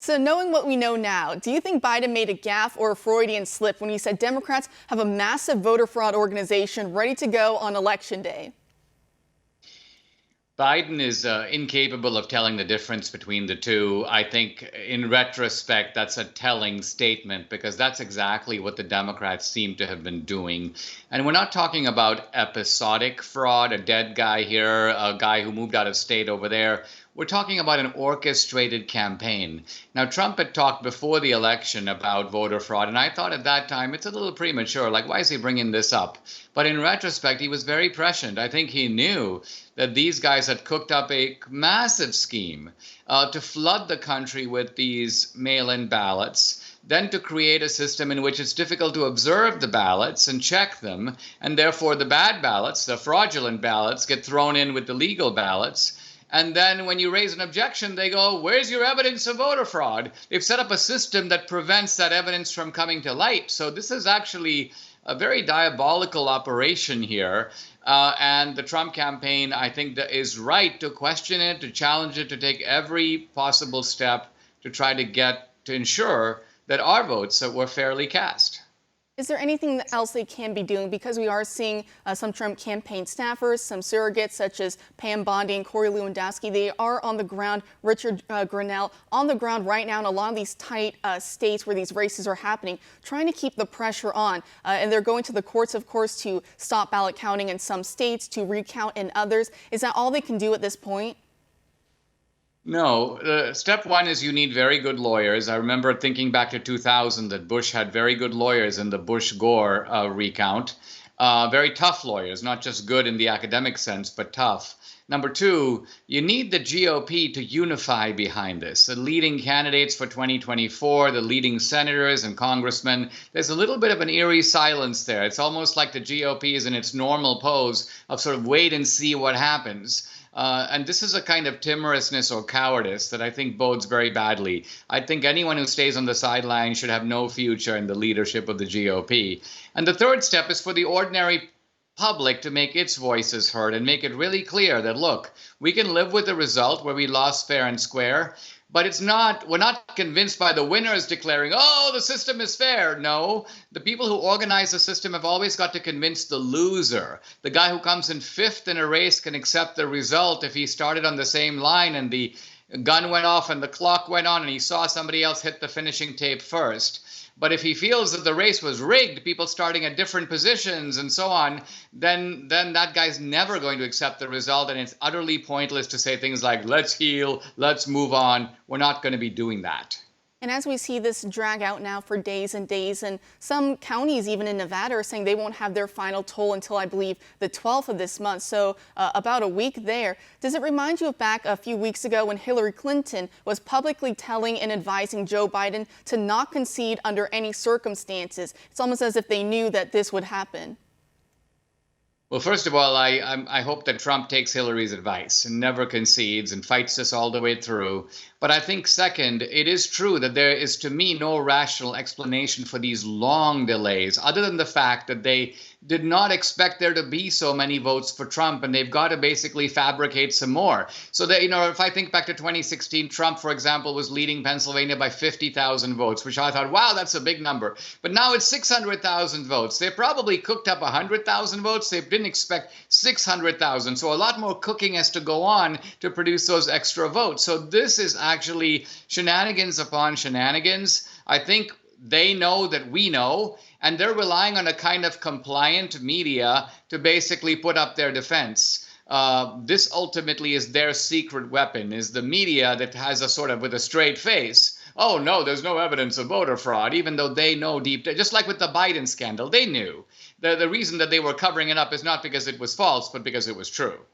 So knowing what we know now, do you think Biden made a gaffe or a Freudian slip when he said Democrats have a massive voter fraud organization ready to go on Election Day? Biden is incapable of telling the difference between the two. I think in retrospect, that's a telling statement because that's exactly what the Democrats seem to have been doing. And we're not talking about episodic fraud, a dead guy here, a guy who moved out of state over there. We're talking about an orchestrated campaign. Now, Trump had talked before the election about voter fraud, and I thought at that time it's a little premature. Like, why is he bringing this up? But in retrospect, he was very prescient. I think he knew that these guys had cooked up a massive scheme to flood the country with these mail-in ballots, then to create a system in which it's difficult to observe the ballots and check them, and therefore the bad ballots, the fraudulent ballots, get thrown in with the legal ballots. And then when you raise an objection, they go, where's your evidence of voter fraud? They've set up a system that prevents that evidence from coming to light. So this is actually a very diabolical operation here. And the Trump campaign, I think, is right to question it, to challenge it, to take every possible step to try to ensure that our votes were fairly cast. Is there anything else they can be doing? Because we are seeing some Trump campaign staffers, some surrogates such as Pam Bondi and Corey Lewandowski. They are on the ground, Richard Grenell, on the ground right now in a lot of these tight states where these races are happening, trying to keep the pressure on. And they're going to the courts, of course, to stop ballot counting in some states, to recount in others. Is that all they can do at this point? No, step one is you need very good lawyers. I remember thinking back to 2000 that Bush had very good lawyers in the Bush-Gore recount. Very tough lawyers, not just good in the academic sense, but tough. Number two, you need the GOP to unify behind this. The leading candidates for 2024, the leading senators and congressmen, there's a little bit of an eerie silence there. It's almost like the GOP is in its normal pose of sort of wait and see what happens. And this is a kind of timorousness or cowardice that I think bodes very badly. I think anyone who stays on the sidelines should have no future in the leadership of the GOP. And the third step is for the ordinary public to make its voices heard and make it really clear that, look, we can live with the result where we lost fair and square, but we're not convinced by the winners declaring, oh, the system is fair. No, the people who organize the system have always got to convince the loser. The guy who comes in fifth in a race can accept the result if he started on the same line and the gun went off and the clock went on and he saw somebody else hit the finishing tape first. But if he feels that the race was rigged, people starting at different positions and so on, then that guy's never going to accept the result. And it's utterly pointless to say things like, let's heal, let's move on. We're not going to be doing that. And as we see this drag out now for days and days, and some counties, even in Nevada, are saying they won't have their final toll until, I believe, the 12th of this month. So about a week there. Does it remind you of back a few weeks ago when Hillary Clinton was publicly telling and advising Joe Biden to not concede under any circumstances? It's almost as if they knew that this would happen. Well, first of all, I hope that Trump takes Hillary's advice and never concedes and fights this all the way through. But I think, second, it is true that there is, to me, no rational explanation for these long delays, other than the fact that they did not expect there to be so many votes for Trump, and they've got to basically fabricate some more. So that, if I think back to 2016, Trump, for example, was leading Pennsylvania by 50,000 votes, which I thought, wow, that's a big number. But now it's 600,000 votes. They probably cooked up 100,000 votes. They didn't expect 600,000. So a lot more cooking has to go on to produce those extra votes. So this is actually shenanigans upon shenanigans. I think they know that we know, and they're relying on a kind of compliant media to basically put up their defense. This ultimately is their secret weapon, is the media that has a sort of, with a straight face, oh no, there's no evidence of voter fraud, even though they know deep down, just like with the Biden scandal, they knew. The reason that they were covering it up is not because it was false, but because it was true.